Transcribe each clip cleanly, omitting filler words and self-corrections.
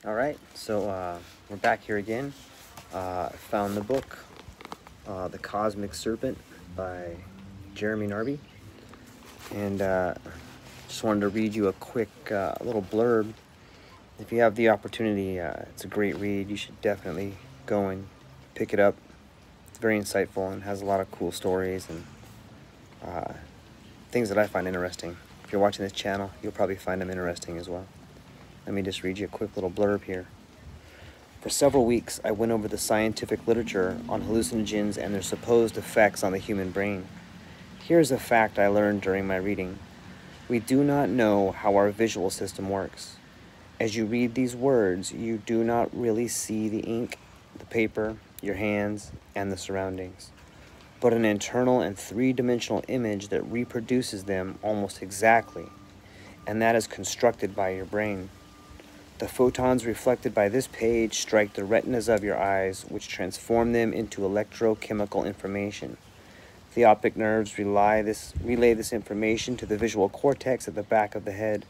All right, so we're back here again. I found the book, The Cosmic Serpent by Jeremy Narby, and just wanted to read you a quick little blurb. If you have the opportunity, it's a great read. You should definitely go and pick it up. It's very insightful and has a lot of cool stories and uh, things that I find interesting. If you're watching this channel, you'll probably find them interesting as well. Let me just read you a quick little blurb here. For several weeks, I went over the scientific literature on hallucinogens and their supposed effects on the human brain. Here's a fact I learned during my reading. We do not know how our visual system works. As you read these words, you do not really see the ink, the paper, your hands, and the surroundings, but an internal and three-dimensional image that reproduces them almost exactly, and that is constructed by your brain. The photons reflected by this page strike the retinas of your eyes, which transform them into electrochemical information. The optic nerves relay this information to the visual cortex at the back of the head,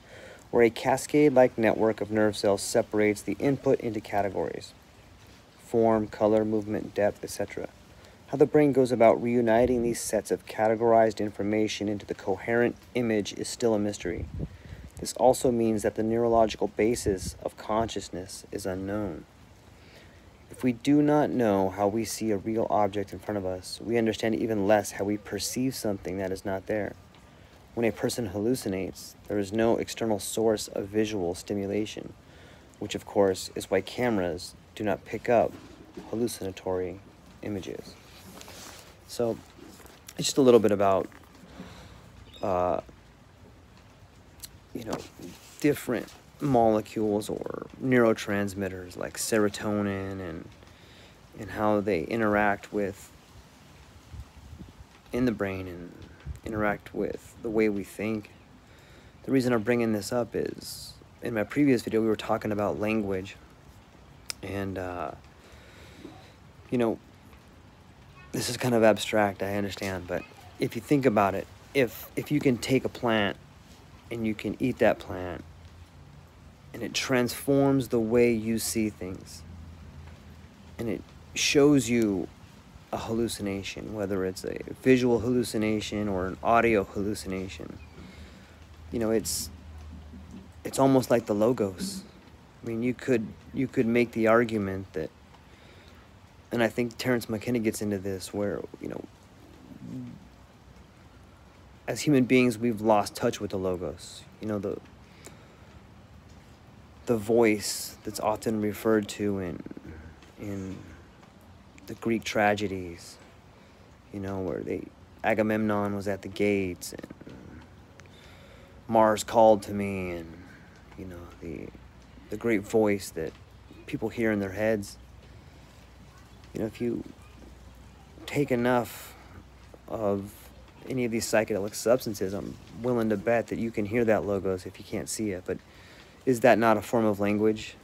where a cascade-like network of nerve cells separates the input into categories: form, color, movement, depth, etc. How the brain goes about reuniting these sets of categorized information into the coherent image is still a mystery. This also means that the neurological basis of consciousness is unknown. If we do not know how we see a real object in front of us, we understand even less how we perceive something that is not there. When a person hallucinates, there is no external source of visual stimulation, which of course is why cameras do not pick up hallucinatory images. So, it's just a little bit about different molecules or neurotransmitters like serotonin and how they interact with in the brain and interact with the way we think. The reason I'm bringing this up is in my previous video we were talking about language, and this is kind of abstract, I understand, but if you think about it, if you can take a plant and you can eat that plant and it transforms the way you see things and it shows you a hallucination, whether it's a visual hallucination or an audio hallucination, it's almost like the logos. I mean, you could make the argument that, and I think Terence McKenna gets into this, where as human beings we've lost touch with the logos. The voice that's often referred to in the Greek tragedies, where Agamemnon was at the gates and Mars called to me, and the great voice that people hear in their heads. If you take enough of any of these psychedelic substances, I'm willing to bet that you can hear that logos if you can't see it. But is that not a form of language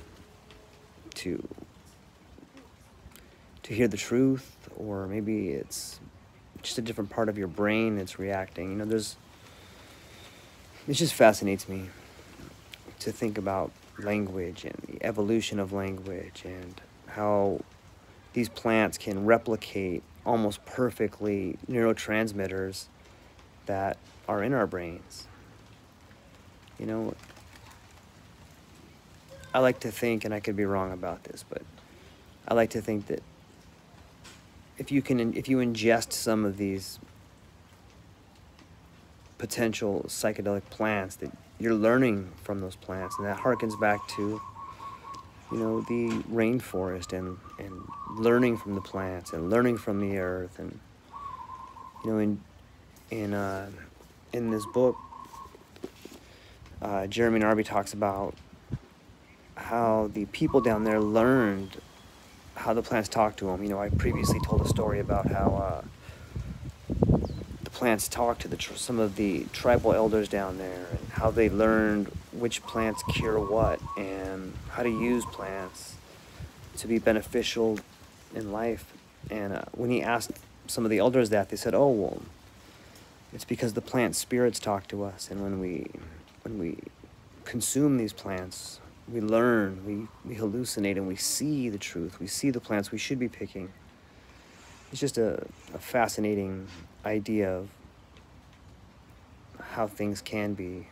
to hear the truth? Or maybe it's just a different part of your brain that's reacting. It just fascinates me to think about language and the evolution of language and how these plants can replicate almost perfectly neurotransmitters that are in our brains. I like to think, and I could be wrong about this, but I like to think that if you ingest some of these potential psychedelic plants, that you're learning from those plants, and that harkens back to the rainforest and learning from the plants and learning from the earth. And in this book, Jeremy Narby talks about how the people down there learned how the plants talk to them. I previously told a story about how the plants talk to some of the tribal elders down there, and how they learned which plants cure what and how to use plants to be beneficial in life. And when he asked some of the elders that, they said, "Oh, well, it's because the plant spirits talk to us, and when we consume these plants, we learn, we hallucinate, and we see the truth. We see the plants we should be picking. It's just a fascinating idea of how things can be,